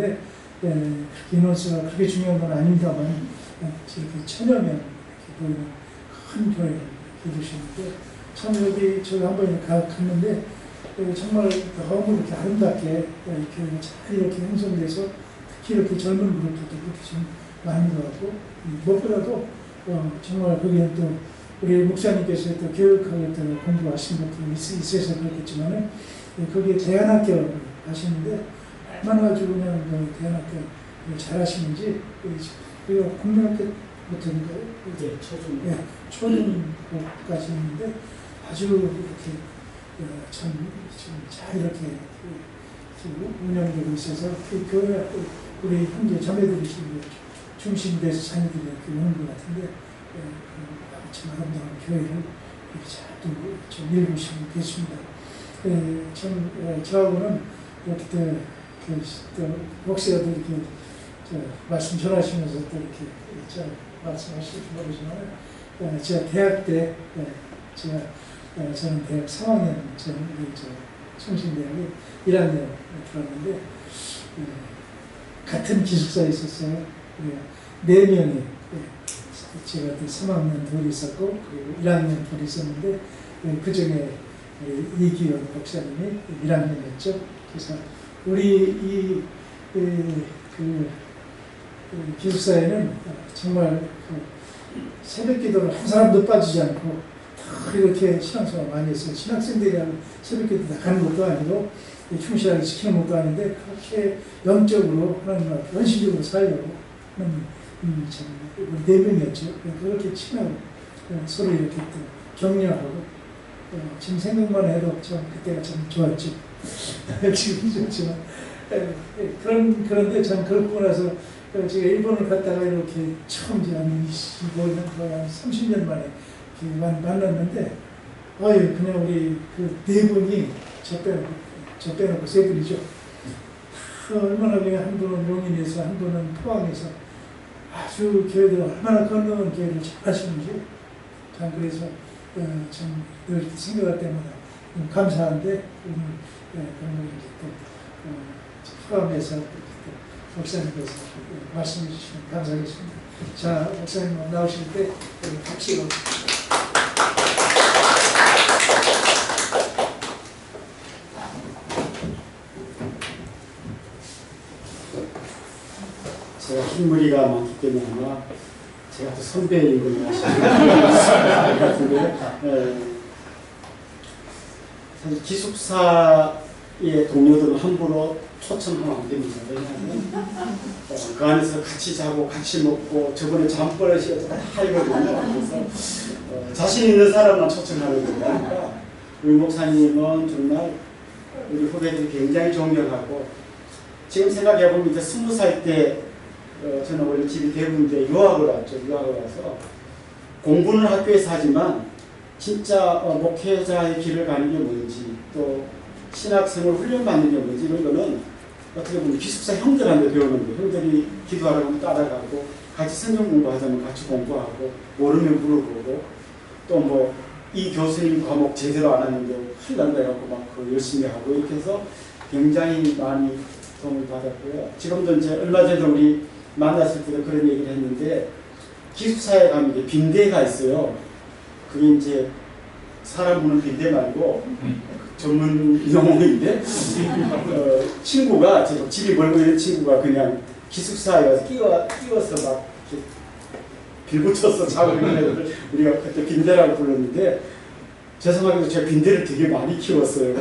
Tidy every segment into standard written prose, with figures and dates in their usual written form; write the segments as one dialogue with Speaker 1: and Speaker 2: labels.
Speaker 1: 하는데 인원수가 그렇게 중요한 건 아닙니다만 이렇게 1000여 명 이렇게 보이는 큰 교회를 이루시는데 참 여기 저희 한번 갔는데 정말 너무 이렇게 아름답게 교회가 잘 이렇게 형성돼서 특히 이렇게 젊은 그룹들도 그렇게 좀 많은 것 같고 무엇보다도 정말 거기에 또 우리 목사님께서 또 교육하게 또 공부하신 것도 있어서 그렇겠지만은 거기에 대안학교를 하시는데 얼마나 아주 그냥 대안학교 잘 하시는지 그리고 국민학교부터인가요?
Speaker 2: 네, 초중.
Speaker 1: 네, 초중고까지 있는데 아주 이렇게 참 잘 이렇게 운영되고 있어서 그 교회 우리 형제 자매들이 중심이 돼서 자녀들이 이렇게 오는 것 같은데 참 아름다운 교회를 이렇게 잘 좀 일구시고 계십니다. 참 저하고는 이렇게 또 목사도 이렇게 말씀 전하시면서 또 이렇게 말씀하실지 모르지만 제가 대학 때 저는 대학 3학년 성신대학에 1학년 들어갔는데 같은 기숙사에 있었어요. 4명이 제가 또 3학년 둘이 있었고 그리고 1학년 둘이 있었는데 그 중에 이기현 목사님이 1학년이었죠. 그래서 우리 그 기숙사에는 정말 새벽 기도를 한 사람도 빠지지 않고 다 이렇게 신앙생활 많이 했어요. 신학생들이 새벽 기도 나가는 것도 아니고 충실하게 지키는 것도 아닌데 그렇게 영적으로 하나님 앞에 헌신적으로 살려고 하는 4명이었죠. 그렇게 친하고 서로 이렇게 또 격려하고 지금 생각만 해도 참 그때가 참 좋았죠. 지금 좋지만 그런데 참 그렇고 나서 제가 일본을 갔다가 이렇게 처음 한 25년, 한 30년 만에 만났는데 그냥 우리 그 4분이 저 빼놓고 3분이죠. 얼마나 그냥 한 분은 용인에서 한 분은 포항에서 아주 교회들 얼마나 건너는 교회를 잘 하시는지 참 그래서 참 늘 생각할 때마다 감사한데 오늘 그런 걸 이렇게 또 포함해서 목사님께서 말씀해 주시면 감사하겠습니다. 자, 목사님 나오실 때 박수로.
Speaker 2: 제가 흰머리가 많기 때문에 아마 제가 또 선배인 걸로 아시는 것 같은데 사실 기숙사의 동료들은 함부로 초청하면 안 됩니다. 왜냐하면 그 안에서 같이 자고 같이 먹고 저번에 잠버릇이 다 이거든요. 그래서 자신 있는 사람만 초청하는 거니까 그러니까 우리 목사님은 정말 우리 후배들이 굉장히 존경하고 지금 생각해보면 이제 20살 때 저는 원래 집이 대구인데 유학을 왔죠. 유학을 와서 공부는 학교에서 하지만 진짜 목회자의 길을 가는 게 뭔지 또 신학생을 훈련받는 게 뭔지 이런 거는 어떻게 보면 기숙사 형들한테 배우는 거예요. 형들이 기도하라고 따라가고 같이 성경 공부하자면 같이 공부하고 모르면 물어보고 또 뭐 이 교수님 과목 제대로 안 하는데 큰일 난다 해갖고 막 열심히 하고 이렇게 해서 굉장히 많이 도움을 받았고요. 지금도 이제 얼마 전에 우리 만났을 때도 그런 얘기를 했는데 기숙사에 가면 이제 빈대가 있어요. 그게 이제 사람 보는 빈대 말고 전문 용어인데 친구가 제가 집이 멀고 있는 친구가 그냥 기숙사에 가서 끼워서 막 이렇게 빌붙여서 자고 있는 애들 우리가 그때 빈대라고 불렀는데 죄송하게도 제가 빈대를 되게 많이 키웠어요.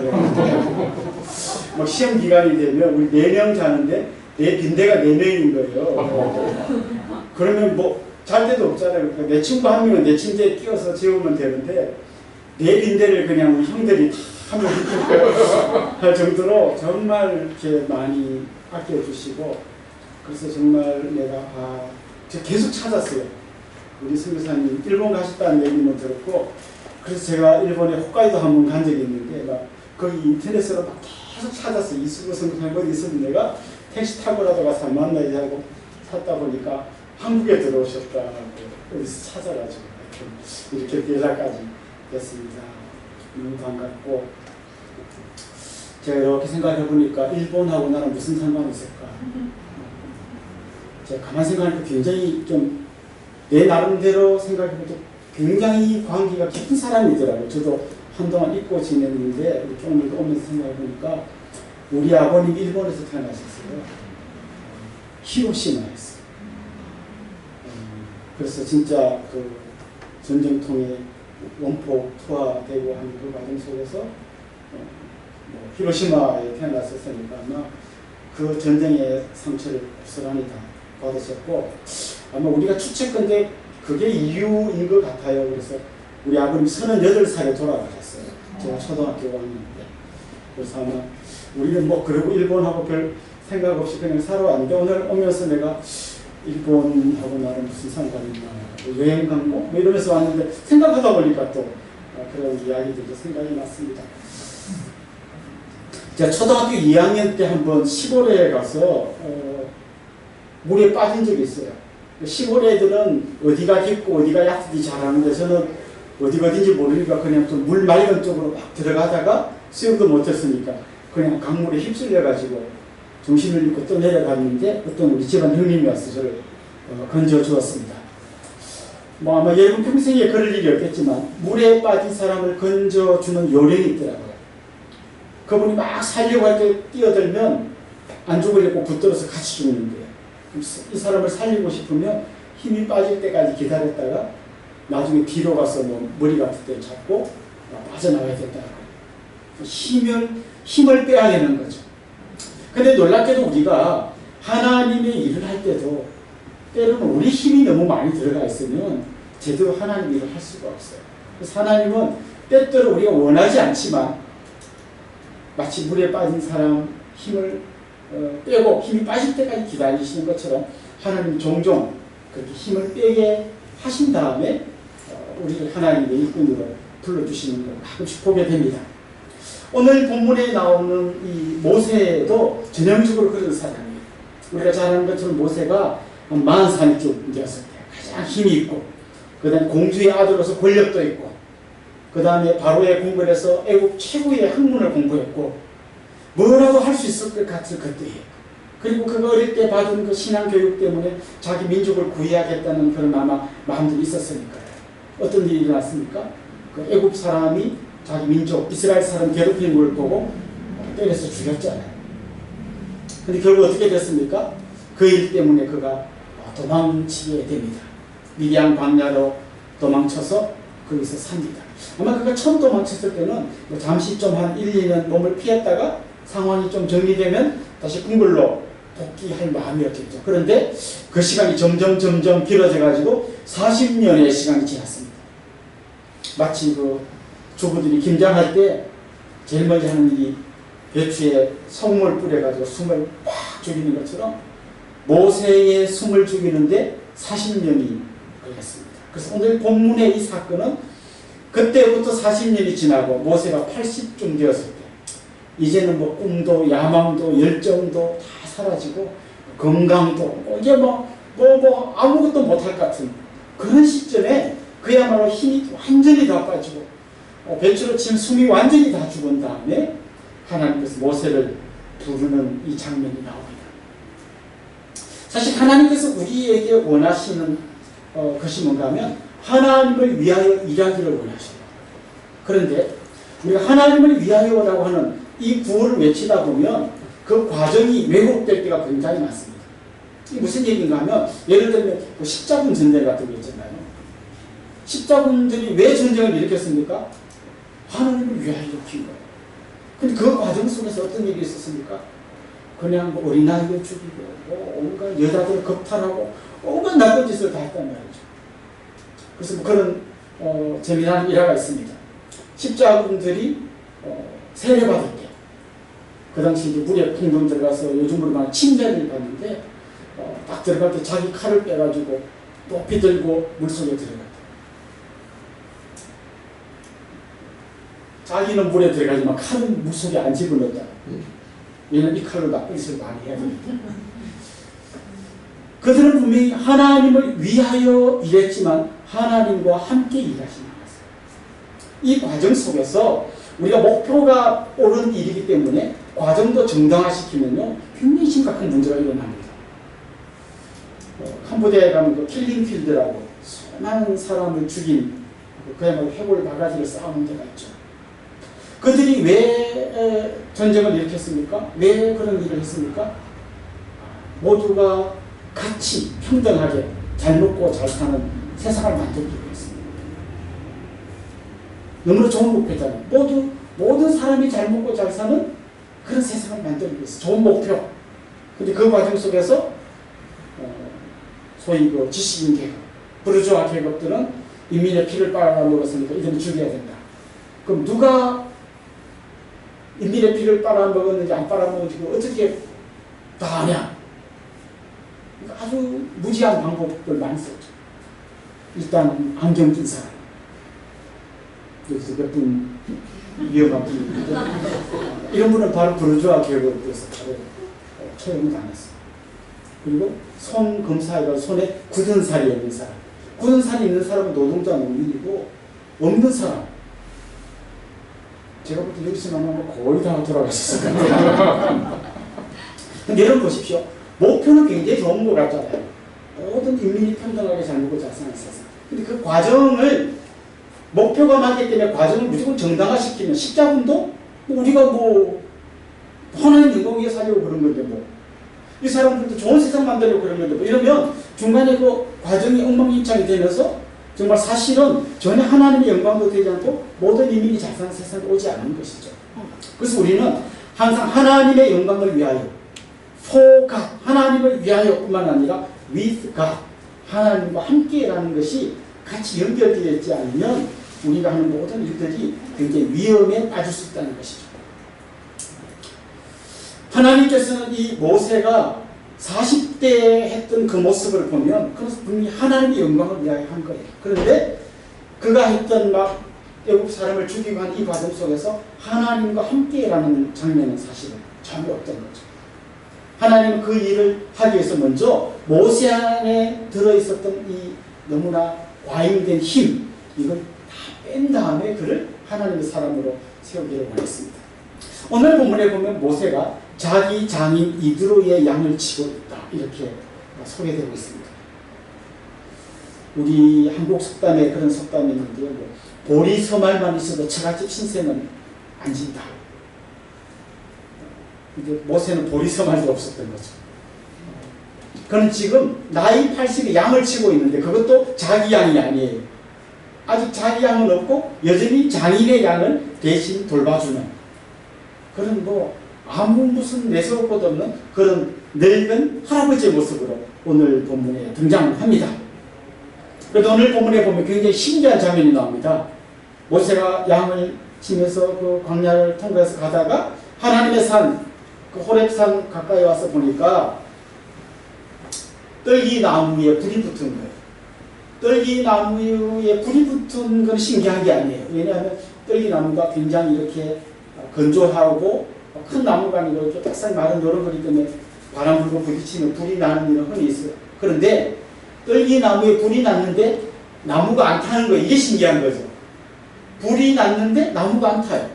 Speaker 2: 막 시험 기간이 되면 우리 4명 자는데 내 빈대가 4명인 거예요. 그러면 뭐 잘 데도 없잖아요. 그러니까 내 친구 한 명은 내 침대에 끼워서 재우면 되는데 내 빈대를 그냥 우리 형들이 한 명 할 정도로 정말 이렇게 많이 아껴주시고 그래서 정말 내가 제가 계속 찾았어요. 우리 선교사님 일본 가셨다는 얘기는 들었고 그래서 제가 일본에 홋카이도 한 번 간 적이 있는데 막 거기 인터넷으로 막 계속 찾았어요. 이수구 선교사님 어디 있었는데 내가 택시 타고라도 가서 만나야 하고 찾다 보니까 한국에 들어오셨다고 어디서 찾아가지고 이렇게 연락까지 됐습니다. 너무 반갑고 제가 이렇게 생각해 보니까 일본하고 나랑 무슨 상관이 있을까? 제가 가만히 생각하니까 굉장히 좀 내 나름대로 생각해보도 굉장히 관계가 깊은 사람이더라고요. 저도 한동안 잊고 지냈는데 이렇게 오늘 오면서 생각해보니까 우리 아버님 일본에서 태어나셨어요. 히로시마에서. 그래서 진짜 그 전쟁통에 원폭 투하되고 하는 그 과정 속에서 히로시마에 태어났었으니까 아마 그 전쟁의 상처를 고스란히 다 받으셨고 아마 우리가 추측컨대 그게 이유인 것 같아요. 그래서 우리 아버님 38살에 돌아가셨어요. 제가 초등학교 5학년인데. 그래서 아마 우리는 뭐 그러고 일본하고 별 생각 없이 그냥 살아왔는데 오늘 오면서 내가 일본하고 나는 무슨 상관이 있나 여행 간 거? 뭐 이러면서 왔는데 생각하다 보니까 또 그런 이야기들도 생각이 났습니다. 제가 초등학교 2학년 때 한번 시골에 가서 물에 빠진 적이 있어요. 시골 애들은 어디가 깊고 어디가 얕은지 잘 아는데 저는 어디가 어딘지 모르니까 그냥 좀 물 맑은 쪽으로 막 들어가다가 수영도 못했으니까 그냥 강물에 휩쓸려가지고 정신을 잃고 또 내려갔는데 어떤 우리 집안 형님이 와서 저를 건져 주었습니다. 뭐 아마 여러분 평생에 그럴 일이 없겠지만 물에 빠진 사람을 건져 주는 요령이 있더라고요. 그분이 막 살려고 할 때 뛰어들면 안 죽으려고 붙들어서 같이 죽는데요. 이 사람을 살리고 싶으면 힘이 빠질 때까지 기다렸다가 나중에 뒤로 가서 뭐 머리 같은 데 잡고 빠져나와야 된다고. 힘을 빼야 되는 거죠. 근데 놀랍게도 우리가 하나님의 일을 할 때도 때로는 우리 힘이 너무 많이 들어가 있으면 제대로 하나님 일을 할 수가 없어요. 그래서 하나님은 때때로 우리가 원하지 않지만 마치 물에 빠진 사람 힘을 빼고 힘이 빠질 때까지 기다리시는 것처럼 하나님 종종 그렇게 힘을 빼게 하신 다음에 우리를 하나님의 일꾼으로 불러주시는 걸 가끔씩 보게 됩니다. 오늘 본문에 나오는 이 모세도 전형적으로 그런 사람이에요. 우리가 잘 아는 것처럼 모세가 40살쯤 되었을 때 가장 힘이 있고 그 다음에 공주의 아들로서 권력도 있고 그 다음에 바로의 공부를 해서 애국 최고의 학문을 공부했고 뭐라도 할 수 있을 것 같은 그때예요. 그리고 그 어릴 때 받은 그 신앙교육 때문에 자기 민족을 구해야겠다는 그런 아마 마음들이 있었으니까요. 어떤 일이 일어났습니까? 그 애국 사람이 자기 민족 이스라엘 사람 괴롭히는 걸 보고 때려서 죽였잖아요. 근데 결국 어떻게 됐습니까? 그 일 때문에 그가 도망치게 됩니다. 미디안 광야로 도망쳐서 거기서 삽니다. 아마 그가 처음 도망쳤을 때는 잠시 좀 한 1, 2년 몸을 피했다가 상황이 좀 정리되면 다시 궁궐로 복귀할 마음이었겠죠. 그런데 그 시간이 점점 길어져 가지고 40년의 시간이 지났습니다. 마치 그 주부들이 김장할 때 제일 먼저 하는 일이 배추에 성물 뿌려가지고 숨을 팍 죽이는 것처럼 모세의 숨을 죽이는데 40년이 걸렸습니다. 그래서 오늘 본문의 이 사건은 그때부터 40년이 지나고 모세가 80쯤 되었을 때 이제는 뭐 꿈도 야망도 열정도 다 사라지고 건강도 이제 뭐 아무것도 못할 것 같은 그런 시점에 그야말로 힘이 완전히 다 빠지고 배추로 치면 숨이 완전히 다 죽은 다음에 하나님께서 모세를 부르는 이 장면이 나옵니다. 사실 하나님께서 우리에게 원하시는 것이 뭔가 하면 하나님을 위하여 일하기를 원하십니다. 그런데 우리가 하나님을 위하여라고 하는 이 구호를 외치다 보면 그 과정이 왜곡될 때가 굉장히 많습니다. 이게 무슨 얘기인가 하면 예를 들면 십자군 전쟁 같은 거 있잖아요. 십자군들이 왜 전쟁을 일으켰습니까? 하나님을 위하여 일으킨 거예요. 근데 그 과정 속에서 어떤 일이 있었습니까? 그냥 뭐 어린아이를 죽이고 온갖 여자들을 겁탈하고 온갖 나쁜 짓을 다 했단 말이죠. 그래서 뭐 그런 재미난 일화가 있습니다. 십자군들이 세례받을 때 그 당시 이제 물에 풍덩 들어가서 요즘으로 말하면 침례를 받는데 딱 들어갈 때 자기 칼을 빼가지고 높이 들고 물속에 들어갔다. 자기는 물에 들어가지만 칼은 물속에 안 집어넣었다. 얘는 이 칼로 나쁜 짓을 많이 해야 됩니다. 그들은 분명히 하나님을 위하여 일했지만 하나님과 함께 일하시는 것이에요. 이 과정 속에서 우리가 목표가 옳은 일이기 때문에 과정도 정당화시키면요 굉장히 심각한 문제가 일어납니다. 캄보디아에 가면 그 킬링필드라고 수많은 사람을 죽인 그야말로 해골 바가지를 쌓아놓은 데가 있죠. 그들이 왜 전쟁을 일으켰습니까? 왜 그런 일을 했습니까? 모두가 같이 평등하게 잘 먹고 잘 사는 세상을 만들기 위해서입니다. 너무나 좋은 목표잖아요. 모든 사람이 잘 먹고 잘 사는 그런 세상을 만들기 위해서 좋은 목표. 근데 그 과정 속에서 소위 그 지식인 계급, 부르주아 계급들은 인민의 피를 빨아먹었으니까 이들은 죽여야 된다. 그럼 누가 인민의 피를 빨아먹었는지 안 빨아먹었는지 어떻게 다 아냐? 그러니까 아주 무지한 방법을 많이 썼죠. 일단 안경 낀 사람. 여기서 몇 분 위험한 분이 있는데 이런 분은 바로 부르주아 계급에서 바로 처형을 당했어요. 그리고 손 검사해가 손에 굳은 살이 있는 사람. 굳은 살이 있는 사람은 노동자 농민이고 없는 사람. 제가 볼 때 여기서만 하면 거의 다 돌아가셨을 것 같아요. 근데 여러분 보십시오. 목표는 굉장히 좋은 것 같잖아요. 모든 인민이 평등하게 잘 먹고 잘 사는 세상. 근데 그 과정을 목표가 맞기 때문에 과정을 무조건 정당화시키면 십자군도 우리가 하나님 영광 위에 살려고 그런 건데 이 사람들도 좋은 세상 만들려고 그런 건데 이러면 중간에 그 과정이 엉망진창이 되면서 정말 사실은 전혀 하나님의 영광도 되지 않고 모든 인민이 잘 사는 세상에 오지 않는 것이죠. 그래서 우리는 항상 하나님의 영광을 위하여 for God, 하나님을 위하여 뿐만 아니라 with God, 하나님과 함께라는 것이 같이 연결되어 있지 않으면 우리가 하는 모든 일들이 굉장히 위험에 빠질 수 있다는 것이죠. 하나님께서는 이 모세가 40대에 했던 그 모습을 보면 그것은 분명히 하나님의 영광을 위하여 한 거예요. 그런데 그가 했던 애국 사람을 죽이고 한 이 과정 속에서 하나님과 함께라는 장면은 사실은 전혀 없던 거죠. 하나님은 그 일을 하기 위해서 먼저 모세 안에 들어있었던 이 너무나 과잉된 힘, 이걸 다 뺀 다음에 그를 하나님의 사람으로 세우기를 원했습니다. 오늘 본문에 보면 모세가 자기 장인 이드로의 양을 치고 있다, 이렇게 소개되고 있습니다. 우리 한국 속담에 그런 속담이 있는데요. 보리서말만 있어도 처갓집 신세는 안 진다. 이제 모세는 보리서말도 없었던 거죠. 그는 지금 나이 80에 양을 치고 있는데 그것도 자기 양이 아니에요. 아직 자기 양은 없고 여전히 장인의 양을 대신 돌봐주는 그런 아무 무슨 내세울 것 없는 그런 늙은 할아버지의 모습으로 오늘 본문에 등장합니다. 그래도 오늘 본문에 보면 굉장히 신기한 장면이 나옵니다. 모세가 양을 치면서 그 광야를 통과해서 가다가 하나님의 산, 그 호렙산 가까이 와서 보니까 떨기 나무에 불이 붙은 거예요. 떨기 나무에 불이 붙은 건 신기한 게 아니에요. 왜냐하면 떨기 나무가 굉장히 이렇게 건조하고 큰 나무가 아니고 이렇게 딱딱 마른 노릇거리 때문에 바람 불고 부딪히면 불이 나는 일은 흔히 있어요. 그런데 떨기 나무에 불이 났는데 나무가 안 타는 거예요. 이게 신기한 거죠. 불이 났는데 나무가 안 타요.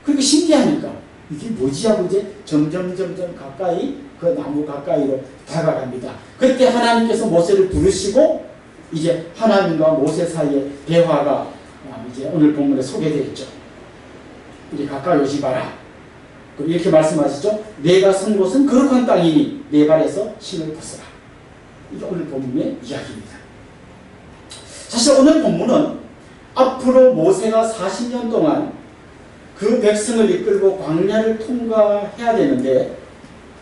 Speaker 2: 그러니까 신기하니까 이게 뭐지 하고 이제 점점 가까이 그 나무 가까이로 다가갑니다. 그때 하나님께서 모세를 부르시고 이제 하나님과 모세 사이의 대화가 이제 오늘 본문에 소개되어 있죠. 이제 가까이 오지 마라. 이렇게 말씀하시죠. 내가 선 곳은 거룩한 땅이니 내 발에서 신을 벗어라. 이게 오늘 본문의 이야기입니다. 사실 오늘 본문은 앞으로 모세가 40년 동안 그 백성을 이끌고 광야를 통과해야 되는데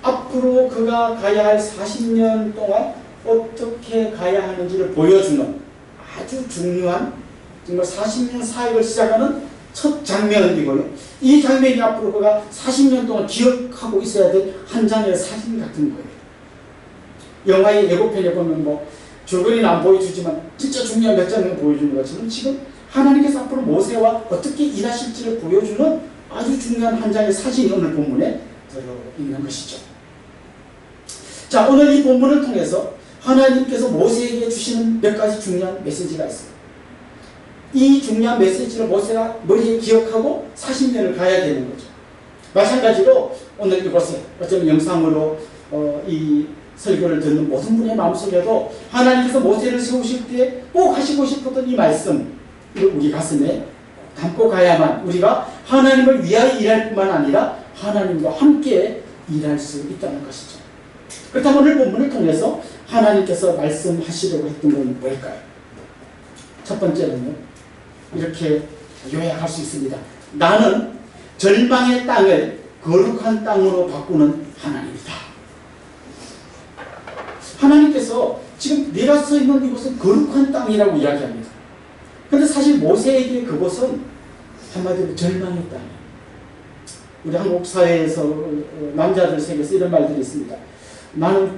Speaker 2: 앞으로 그가 가야 할 40년 동안 어떻게 가야 하는지를 보여주는 아주 중요한 정말 40년 사역을 시작하는 첫 장면이고요. 이 장면이 앞으로 그가 40년 동안 기억하고 있어야 될 한 장의 사진 같은 거예요. 영화의 예고편에 보면 줄거리는 안 보여주지만 진짜 중요한 몇 장면 보여주는 것처럼 지금 하나님께서 앞으로 모세와 어떻게 일하실지를 보여주는 아주 중요한 한 장의 사진이 오늘 본문에 들어있는 것이죠. 자, 오늘 이 본문을 통해서 하나님께서 모세에게 주시는 몇 가지 중요한 메시지가 있습니다. 이 중요한 메시지를 모세가 머리에 기억하고 40년을 가야 되는 거죠. 마찬가지로 오늘 이곳에 어쩌면 영상으로 이 설교를 듣는 모든 분의 마음속에도 하나님께서 모세를 세우실 때 꼭 하시고 싶었던 이 말씀, 우리 가슴에 담고 가야만 우리가 하나님을 위하여 일할 뿐만 아니라 하나님과 함께 일할 수 있다는 것이죠. 그렇다면 오늘 본문을 통해서 하나님께서 말씀하시려고 했던 건 뭘까요? 첫 번째는요, 이렇게 요약할 수 있습니다. 나는 절망의 땅을 거룩한 땅으로 바꾸는 하나님이다. 하나님께서 지금 내가 서 있는 이곳은 거룩한 땅이라고 이야기합니다. 그런데 사실 모세에게 그곳은 한마디로 절망의 땅이에요. 우리 한국 사회에서 남자들 세계에서 이런 말들이 있습니다. 나는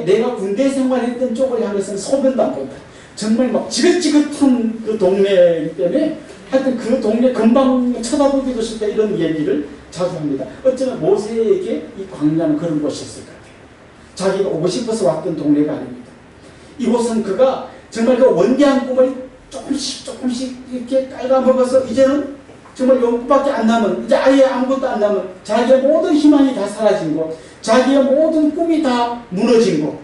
Speaker 2: 내가 군대 생활했던 쪽을 향해서는 소변도 안 본다. 정말 막 지긋지긋한 그 동네이기 때문에 하여튼 그 동네 금방 쳐다보기도 싫다, 이런 얘기를 자주 합니다. 어쩌면 모세에게 이 광야는 그런 곳이었을 것 같아요. 자기가 오고 싶어서 왔던 동네가 아닙니다. 이곳은 그가 정말 그 원대한 꿈을 조금씩 이렇게 깔아먹어서 이제는 정말 용밖에 안 남은, 이제 아예 아무것도 안 남은, 자기의 모든 희망이 다 사라진 곳, 자기의 모든 꿈이 다 무너진 곳,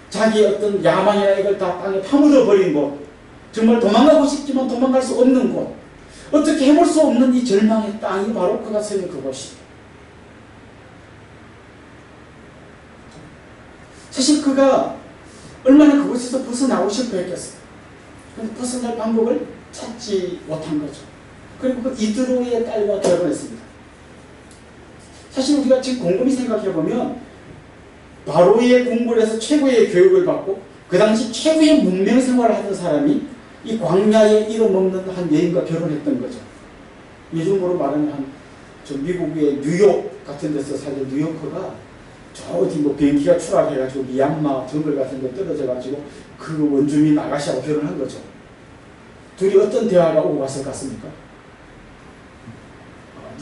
Speaker 2: 자기의 어떤 야망이나 이걸 다 땅에 파묻어 버린 곳, 정말 도망가고 싶지만 도망갈 수 없는 곳, 어떻게 해볼 수 없는 이 절망의 땅이 바로 그가 서 있는 그곳이에요. 사실 그가 얼마나 그곳에서 벗어나고 싶어 했겠어요. 그런데 벗어날 방법을 찾지 못한 거죠. 그리고 그 이드로의 딸과 결혼했습니다. 사실 우리가 지금 곰곰이 생각해보면 바로의 궁궐에서 최고의 교육을 받고 그 당시 최고의 문명 생활을 하던 사람이 이 광야에 이름 없는 한 여인과 결혼했던 거죠. 요즘으로 말하면 저 미국의 뉴욕 같은 데서 살던 뉴요커가 저 어디 뭐 비행기가 추락해가지고 미얀마 정글 같은 데 떨어져가지고 그 원주민 아가씨하고 결혼한 거죠. 둘이 어떤 대화가 오고 갔을 것 같습니까?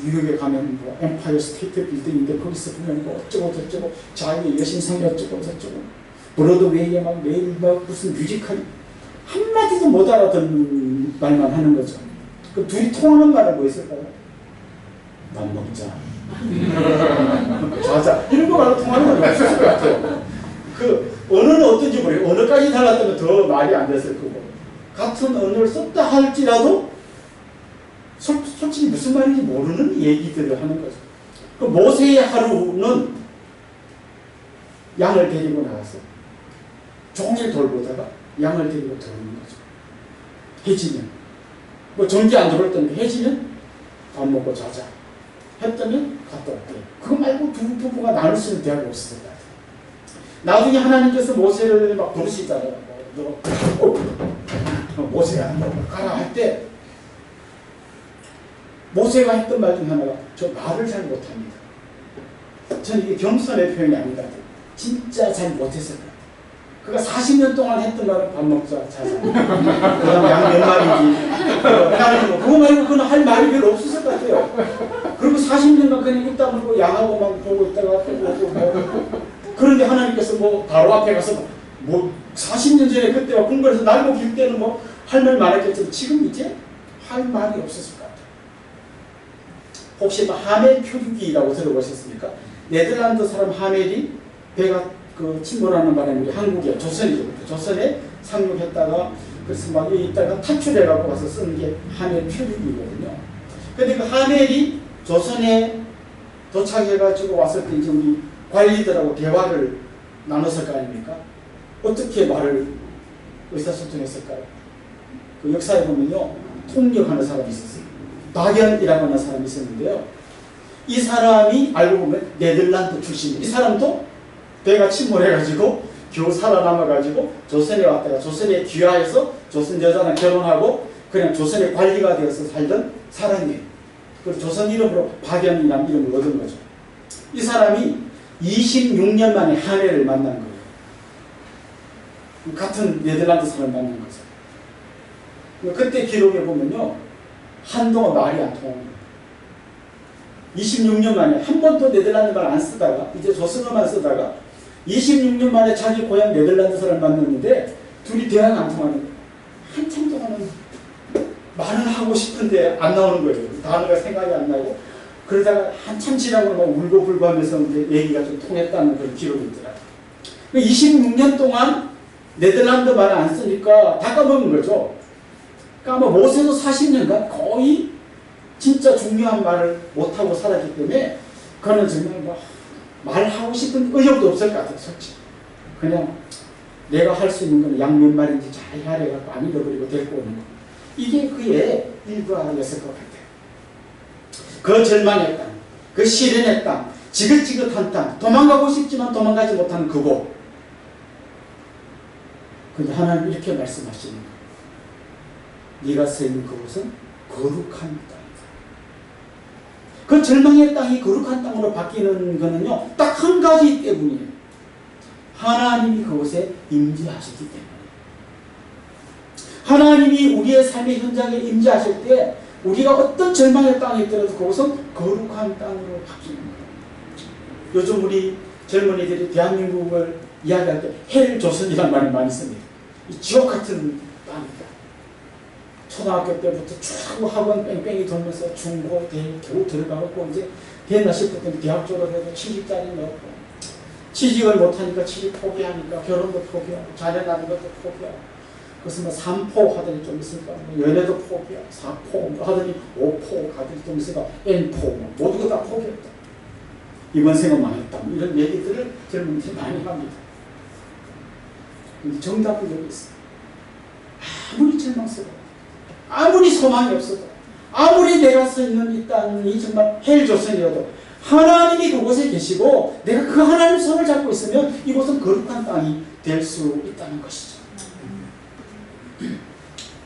Speaker 2: 뉴욕에 가면 뭐 엠파이어 스테이트 빌딩인데 거기서 보면 뭐 어쩌고 저쩌고 자기의 여신상이 어쩌고 저쩌고 브로드웨이에 막 매일 막 무슨 뮤지컬 한마디도 못 알아듣는 말만 하는 거죠. 그럼 둘이 통하는 말은 뭐 있을까요? 밥 먹자. 자자. 이런 거 말로 통하는 건 없을 것 같아요. 그 언어는 어떤지 모르겠어요. 언어까지 달랐다면 더 말이 안 됐을 거고. 같은 언어를 썼다 할지라도 솔직히 무슨 말인지 모르는 얘기들을 하는 거죠. 그 모세의 하루는 양을 데리고 나가서 종일 돌보다가 양을 데리고 들어오는 거죠. 해지면 뭐 전기 안 들어올 때는 해지면 밥 먹고 자자 했더니 갔다 올게요. 그거 말고 두 부부가 나눌 수 있는 대화가 없었을 것 같아요. 나중에 하나님께서 모세를 막 부르시잖아요. 모세야 가라 할 때 모세가 했던 말 중 하나가 저 말을 잘 못합니다. 저는 이게 겸손의 표현이 아니다. 진짜 잘 못했을 거예요. 그가 40년 동안 했던 말은 밥 먹자, 자자. 그 다음에 양 몇 마리지. 그거 말고 그는 할 말이 별로 없었을 것 같아요. 그리고 40년간 그냥 입 다물고 양하고 막 보고 있다가 그런데 하나님께서 뭐 바로 앞에 가서 뭐 40년 전에 그때와 궁궐에서 날고 길 때는 뭐 할 말 많았겠지만 지금 이제 할 말이 없었을 것 같아요. 혹시 뭐 하멜 표류기라고 들어보셨습니까? 네덜란드 사람 하멜이 배가 그 침몰하는 바람에 우리 한국이야 조선이죠. 조선에 상륙했다가 그래서 막 여기 있다가 탈출해갖고 와서 쓰는 게 하멜 표류기거든요. 근데 그 하멜이 조선에 도착해가지고 왔을 때 이제 우리 관리들하고 대화를 나눴을 거 아닙니까? 어떻게 말을 의사소통했을까요? 그 역사에 보면요 통역하는 사람이 있었어요. 박연이라고 하는 사람이 있었는데요. 이 사람이 알고 보면 네덜란드 출신이에요. 이 사람도 배가 침몰해가지고 겨우 살아남아가지고 조선에 왔다가 조선에 귀화해서 조선 여자랑 결혼하고 그냥 조선의 관리가 되어서 살던 사람이에요. 그래서 조선 이름으로 박연이라는 이름을 얻은 거죠. 이 사람이 26년 만에 하멜을 만난 거예요. 같은 네덜란드 사람을 만난 거죠. 그때 기록에 보면요 한동안 말이 안 통합니다. 26년 만에 한 번도 네덜란드 말 안 쓰다가 이제 조선어만 쓰다가 26년 만에 자기 고향 네덜란드 사람을 만났는데 둘이 대화가 안 통하는 거예요. 한참 동안은 말을 하고 싶은데 안 나오는 거예요. 단어가 생각이 안 나고 그러다가 한참 지나고 막 울고불고 하면서 얘기가 좀 통했다는 그런 기록이 있더라고요. 26년 동안 네덜란드 말을 안 쓰니까 다 까먹은 거죠. 그러니까 아마 모세도 40년간 거의 진짜 중요한 말을 못하고 살았기 때문에 그는 정말 뭐 말하고 싶은 의욕도 없을 것 같아요. 솔직히. 그냥 내가 할 수 있는 건 양 몇 마리인지 잘 헤아려갖고 안 잃어버리고 데리고 오는 거. 이게 그의 일과였을 것 같아요. 그 절망의 땅, 그 시련의 땅, 지긋지긋한 땅, 도망가고 싶지만 도망가지 못하는 그곳. 근데 하나님 이렇게 말씀하시는 거예요. 네가 서 있는 그곳은 거룩한 땅이다. 그 절망의 땅이 거룩한 땅으로 바뀌는 거는요, 딱 한 가지 때문이에요. 하나님이 그곳에 임재하셨기 때문에. 하나님이 우리의 삶의 현장에 임재하실 때 우리가 어떤 절망의 땅에 있더라도 그것은 거룩한 땅으로 바뀌는 거예요. 요즘 우리 젊은이들이 대한민국을 이야기할 때 헬조선이라는 말을 많이 씁니다. 이 지옥 같은 땅이다. 초등학교 때부터 쭉 학원 뺑뺑이 돌면서 중고, 대, 겨우 들어가고 이제 됐나 싶을 때는 대학 졸업해도 취직자리 넣고 취직을 못하니까 취직 포기하니까 결혼도 포기하고 자녀 낳는 것도 포기하고 그래서 뭐 3포 하더니 좀 있으니까 뭐 연애도 포기하고 4포 하더니 5포 하더니 좀 있으니까 N포 모두 다 포기했다. 이번 생은 망했다. 이런 얘기들을 젊은이들이 많이 합니다. 근데 정답은 여기 있어요. 아무리 절망스러워, 아무리 소망이 없어도, 아무리 내가 서 있는 이 땅이 정말 헬조선이어도 하나님이 그곳에 계시고 내가 그 하나님 손을 잡고 있으면 이곳은 거룩한 땅이 될 수 있다는 것이죠.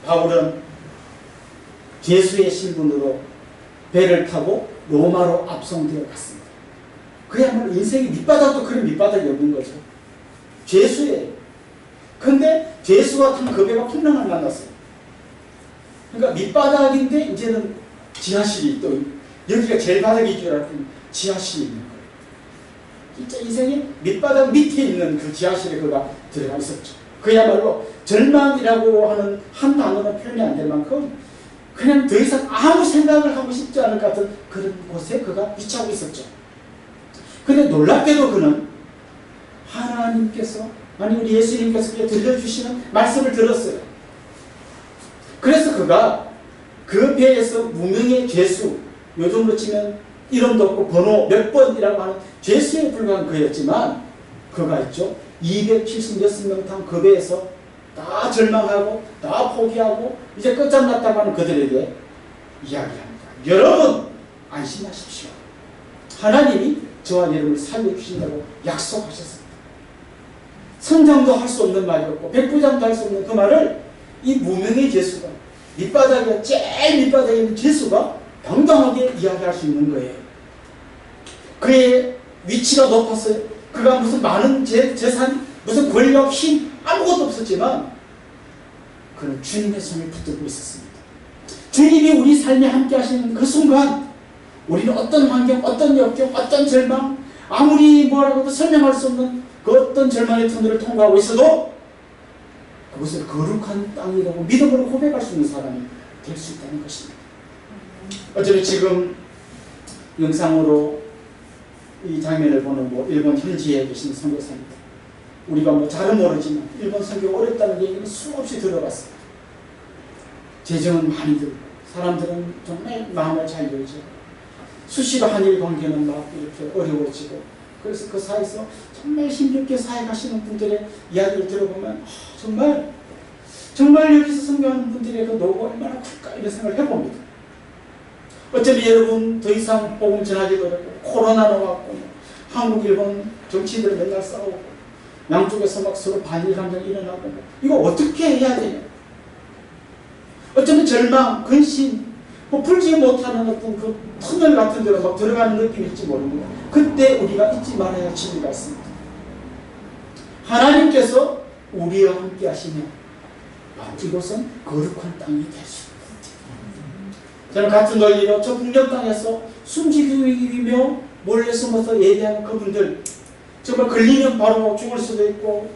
Speaker 2: 바울은 죄수의 신분으로 배를 타고 로마로 압송되어 갔습니다. 그야말로 인생의 밑바닥도 그런 밑바닥이 없는 거죠. 죄수예요. 근데 죄수가 탄 그 배가 풍랑을 만났어요. 그러니까 밑바닥인데 이제는 지하실이 또 여기가 제일 바닥인 줄 알았더니 지하실이 있는 거예요. 진짜 인생의 밑바닥 밑에 있는 그 지하실에 그가 들어가 있었죠. 그야말로 절망이라고 하는 한 단어로 표현이 안 될 만큼 그냥 더 이상 아무 생각을 하고 싶지 않을 것 같은 그런 곳에 그가 위치하고 있었죠. 근데 놀랍게도 그는 하나님께서, 아니 우리 예수님께서 들려주시는 말씀을 들었어요. 그래서 그가 그 배에서 무명의 죄수, 요즘으로 치면 이름도 없고 번호 몇 번이라고 하는 죄수에 불과한 그였지만 그가 있죠. 276명 탄 그 배에서 다 절망하고 다 포기하고 이제 끝장났다고 하는 그들에게 이야기합니다. 여러분 안심하십시오. 하나님이 저와 여러분을 살려주신다고 약속하셨습니다. 성장도 할 수 없는 말이었고 백부장도 할 수 없는 그 말을 이 무명의 죄수가 밑바닥에 제일 밑바닥에 있는 죄수가 당당하게 이야기할 수 있는 거예요. 그의 위치가 높았어요. 그가 무슨 많은 재산, 무슨 권력, 힘 아무것도 없었지만 그는 주님의 손을 붙들고 있었습니다. 주님이 우리 삶에 함께 하시는 그 순간 우리는 어떤 환경, 어떤 역경, 어떤 절망, 아무리 뭐라고 해도 설명할 수 없는 그 어떤 절망의 터널을 통과하고 있어도 그것을 거룩한 땅이라고 믿음으로 고백할 수 있는 사람이 될 수 있다는 것입니다. 어차피 지금 영상으로 이 장면을 보는 뭐 일본 현지에 계신 선교사입니다. 우리가 뭐 잘은 모르지만 일본 선교 어렵다는 얘기는 수없이 들어봤어요. 재정은 많이 들고 사람들은 정말 마음을 잘 열죠. 수시로 한일 관계는 막 이렇게 어려워지고 그래서 그 사이에서 정말 힘겹게 사역하시는 분들의 이야기를 들어보면 정말 여기서 선교하는 분들의 그 노고가 얼마나 클까 이런 생각을 해봅니다. 어차피 여러분 더 이상 복음 전하기도 어렵고 코로나도 왔고 한국 일본 정치인들은 맨날 싸우고 양쪽에서 막 서로 반일 감정이 일어나고 이거 어떻게 해야 되냐. 어쩌면 절망, 근심, 뭐 풀지 못하는 어떤 그 터널 같은 데로 막 들어가는 느낌일지 모릅니다. 그때 우리가 잊지 말아야 할 진리가 있습니다. 하나님께서 우리와 함께 하시면 이곳은 거룩한 땅이 될 수 있습니다. 저는 같은 논리로 저 북녘 땅에서 숨지기며 몰래 숨어서 예배하는 그분들 정말 걸리면 바로 죽을 수도 있고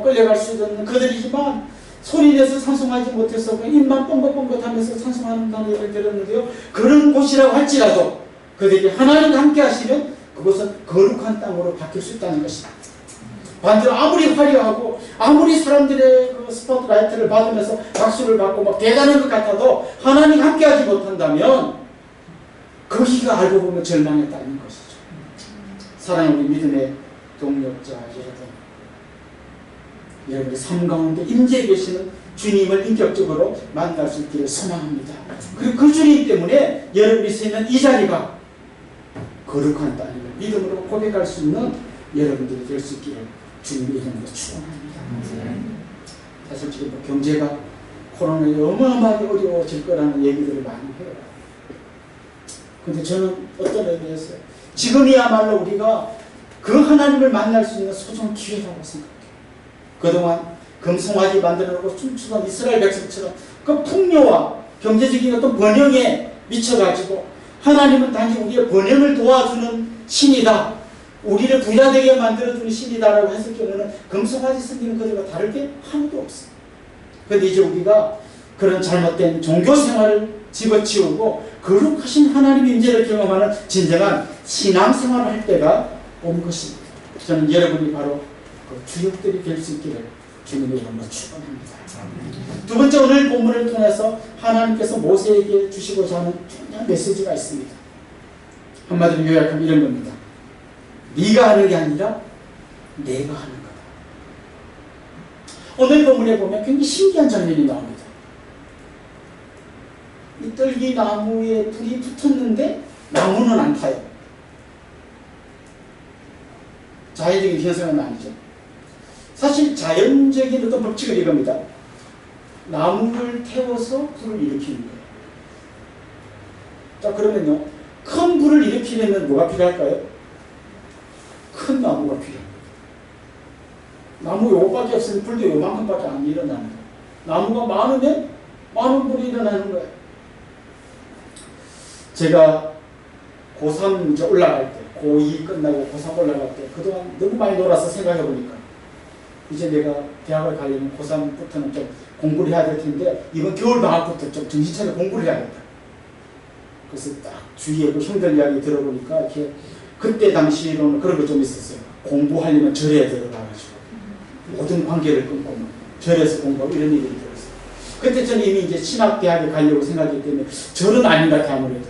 Speaker 2: 끌려갈 수도 있는 그들이지만 소리내서 찬송하지 못해서 입만 뻥긋뻥긋하면서 찬송하는 예를 들었는데요. 그런 곳이라고 할지라도 그들이 하나님과 함께 하시면 그것은 거룩한 땅으로 바뀔 수 있다는 것입니다. 반대로 아무리 화려하고 아무리 사람들의 그 스포트라이트를 받으면서 박수를 받고 막 대단한 것 같아도 하나님 함께하지 못한다면 거기가 알고 보면 절망에 따른 것이죠. 사랑하는 우리 믿음의 동력자 여러분의 삶 가운데 임재해 계시는 주님을 인격적으로 만날 수 있기를 소망합니다. 그리고 그 주님 때문에 여러분이 서 있는 이 자리가 거룩한 땅임을 믿음으로 고백할 수 있는 여러분들이 될 수 있기를 주님의 이름으로 축원합니다. 사실 지금 뭐 경제가 코로나에 어마어마하게 어려워질 거라는 얘기들을 많이 해요. 근데 저는 어떤 의미에서요? 지금이야말로 우리가 그 하나님을 만날 수 있는 소중한 기회라고 생각해요. 그동안 금송아지 만들어놓고 춤추던 이스라엘 백성처럼 그 풍요와 경제적인 어떤 번영에 미쳐가지고 하나님은 단지 우리의 번영을 도와주는 신이다, 우리를 부자되게 만들어주는 신이다라고 했을 경우는 금송아지 섬기는 그들과 다를 게 하나도 없어요. 그런데 이제 우리가 그런 잘못된 종교 생활을 집어치우고 거룩하신 하나님의 임재를 경험하는 진정한 신앙생활을 할 때가 온 것입니다. 저는 여러분이 바로 그 주역들이 될 수 있기를 주님의 이름으로 축원합니다. 두 번째, 오늘 본문을 통해서 하나님께서 모세에게 주시고자 하는 중요한 메시지가 있습니다. 한마디로 요약하면 이런 겁니다. 네가 하는 게 아니라 내가 하는 거다. 오늘 본문에 보면 굉장히 신기한 장면이 나옵니다. 이 떨기 나무에 불이 붙었는데 나무는 안 타요. 자연적인 현상은 아니죠. 사실 자연적인 어떤 법칙은 이겁니다. 나무를 태워서 불을 일으키는 거예요. 자, 그러면요, 큰 불을 일으키려면 뭐가 필요할까요? 큰 나무가 필요합니다. 나무 요거밖에 없으면 불도 요만큼밖에 안 일어나는 거예요. 나무가 많으면 많은 불이 일어나는 거예요. 제가 고3 이제 올라갈 때, 고2 끝나고 고3 올라갈 때 그동안 너무 많이 놀아서 생각해보니까 이제 내가 대학을 가려면 고3부터는 좀 공부를 해야 될 텐데 이번 겨울방학부터 좀 정신차려 공부를 해야겠다. 그래서 딱 주위에 그 형들 이야기 들어보니까 이렇게 그때 당시로는 그런 거 좀 있었어요. 공부하려면 절에 들어가가지고 모든 관계를 끊고 절에서 공부하고 이런 얘기를 들었어요. 그때 저는 이미 이제 신학대학에 가려고 생각했기 때문에 절은 아닌 것 같아 아무래도.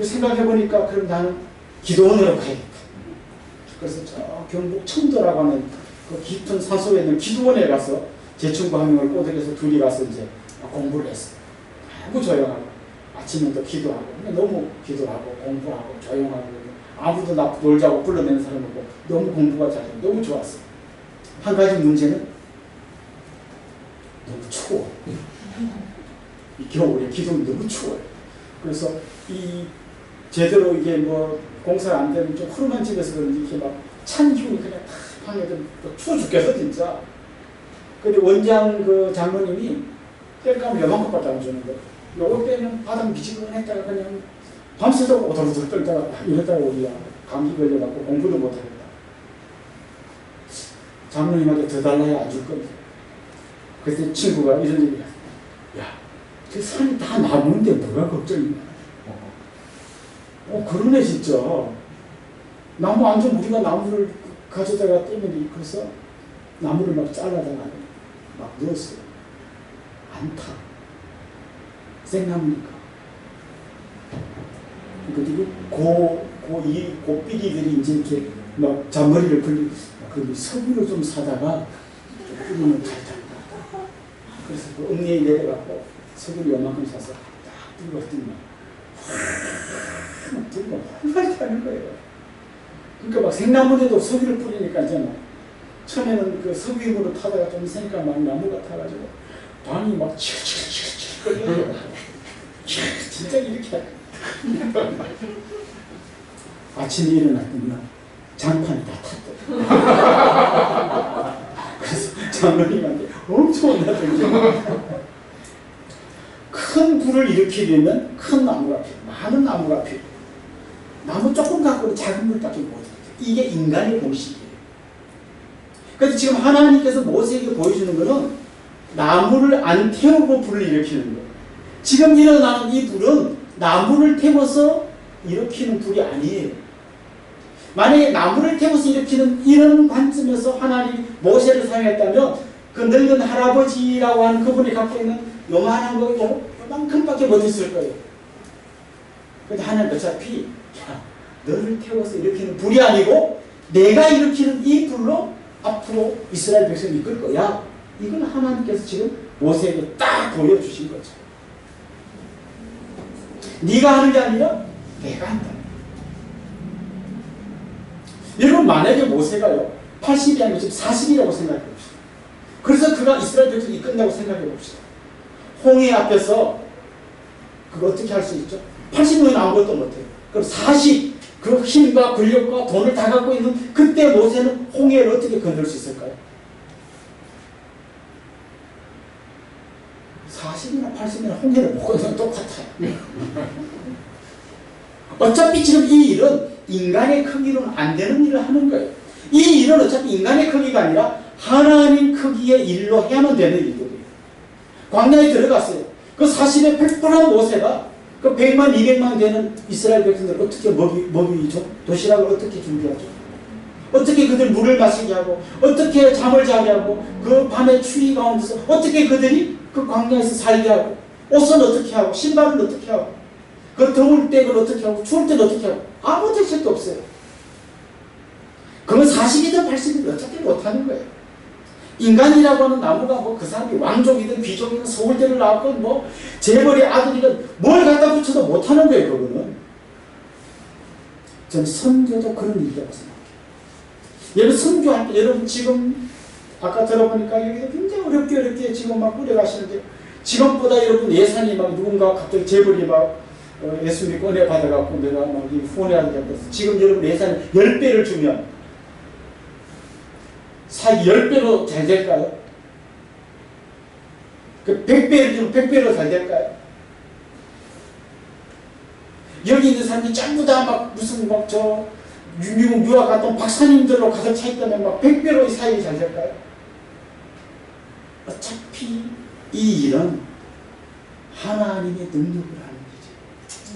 Speaker 2: 생각해보니까 그럼 나는 기도원으로 가야겠다. 그래서 저 경북 청도라고 하는 그 깊은 산속에 있는 기도원에 가서 제 친구 한 명을 꼬드겨서 둘이 가서 이제 공부를 했어요. 너무 조용하고 아침에도 기도하고 너무 기도하고 공부하고 조용하고 아무도 나 놀자고 불러내는 사람 없고 너무 공부가 잘해 너무 좋았어요. 한 가지 문제는 너무 추워. 이 겨울에 기도는 너무 추워요. 그래서 이 제대로 이게 뭐 공사가 안 되는 좀 허름한 집에서 그런지 이렇게 막 찬 기운이 그냥 탁 방에 좀 추워 죽겠어 진짜. 근데 원장 그 장모님이 뗄감을 요만큼밖에 안 주는 거예요. 요거 때는 바닥 미지근했다가 그냥 밤새도록 오돌오돌 떨다가 이러다가 우리야 감기 걸려갖고 공부도 못하겠다. 장모님한테 더 달라야 안 줄 겁니다. 그때 친구가 이런 얘기를 했어요. 야, 저 산이 다 나무인데 뭐가 걱정이냐. 그러네 진짜. 나무 안 좀 우리가 나무를 가져다가 떼면 그래서 나무를 막 잘라다가 막 넣었어요. 안 타. 생나무니까. 그리고 고삐리들이 이제 이렇게 막 잔머리를 굴리고 그 석유를 좀 사다가 뿌리면 잘 탄다. 그래서 그 읍내에 내려가고 석유를 요만큼 사서 딱 들고 왔더니 막 들고 활활 타는 거예요. 그러니까 막 생나무에도 석유를 뿌리니까 있잖아. 처음에는 그 석유물로 타다가 좀 있으니까 막 나무가 타가지고 방이 막 칠칠칠칠 거려요. 진짜 이렇게 아침에 일어났더니 장판이 다 탔더라. 그래서 장로님한테 엄청 혼나더니 큰 불을 일으키려면 큰 나무가 필요, 많은 나무가 필요. 나무 조금 갖고는 작은 불밖에 못해요. 이게 인간의 공식이에요. 그래서 지금 하나님께서 모세에게 보여주는 것은 나무를 안 태우고 불을 일으키는 거예요. 지금 일어나는 이 불은 나무를 태워서 일으키는 불이 아니에요. 만약에 나무를 태워서 일으키는 이런 관점에서 하나님이 모세를 사용했다면 그 늙은 할아버지라고 하는 그분이 갖고 있는 요만한 거 요만큼밖에 못했을 거예요. 근데 하나님 어차피 너를 태워서 일으키는 불이 아니고 내가 일으키는 이 불로 앞으로 이스라엘 백성을 이끌 거야. 이걸 하나님께서 지금 모세에게 딱 보여주신 거죠. 네가 하는 게 아니라 내가 한다. 여러분 만약에 모세가요 80이 아니고 지금 40이라고 생각해 봅시다. 그래서 그가 이스라엘 백성을 이끈다고 생각해 봅시다. 홍해 앞에서 그거 어떻게 할 수 있죠? 80년은 아무것도 못해요. 그럼 40, 그 힘과 권력과 돈을 다 갖고 있는 그때 모세는 홍해를 어떻게 건들 수 있을까요? 40이나 80이나 홍해를 못 건드는 똑같아요. 어차피 지금 이 일은 인간의 크기로는 안 되는 일을 하는 거예요. 이 일은 어차피 인간의 크기가 아니라 하나님 크기의 일로 해야만 되는 일들이에요. 광야에 들어갔어요. 그 40에 100%한 모세가 그 100만, 200만 되는 이스라엘 백성들 어떻게 먹이죠? 도시락을 어떻게 준비하죠? 어떻게 그들 물을 마시게 하고 어떻게 잠을 자게 하고 그 밤의 추위 가운데서 어떻게 그들이 그 광야에서 살게 하고 옷은 어떻게 하고 신발은 어떻게 하고 그 더울 때 그걸 어떻게 하고 추울 때는 어떻게 하고 아무 대책도 없어요. 그건 40이든 80이든 어차피 못하는 거예요. 인간이라고 하는 나무가 뭐 그 사람이 왕족이든 귀족이든 서울대를 나왔건 뭐 재벌의 아들이든 뭘 갖다 붙여도 못하는 거예요. 그거는. 전 선교도 그런 일이라고 생각해요. 여러분 선교할 때 여러분 지금 아까 들어보니까 여기서 굉장히 어렵게 지금 막 꾸려가시는데 지금보다 여러분 예산이 막 누군가 갑자기 재벌이 막 예수 믿고 은혜 받아갖고 내가 막 후원해야 돼서 지금 여러분 예산을 10배를 주면 사기 10배로 잘 될까요? 그 100배를 주면 100배로 잘 될까요? 여기 있는 사람들이 전부 다 막 무슨 막 저 미국 유학 갔던 박사님들로 가득 차 있다면 막 100배로 이 사역이 잘 될까요? 어차피 이 일은 하나님의 능력을 하는 거죠.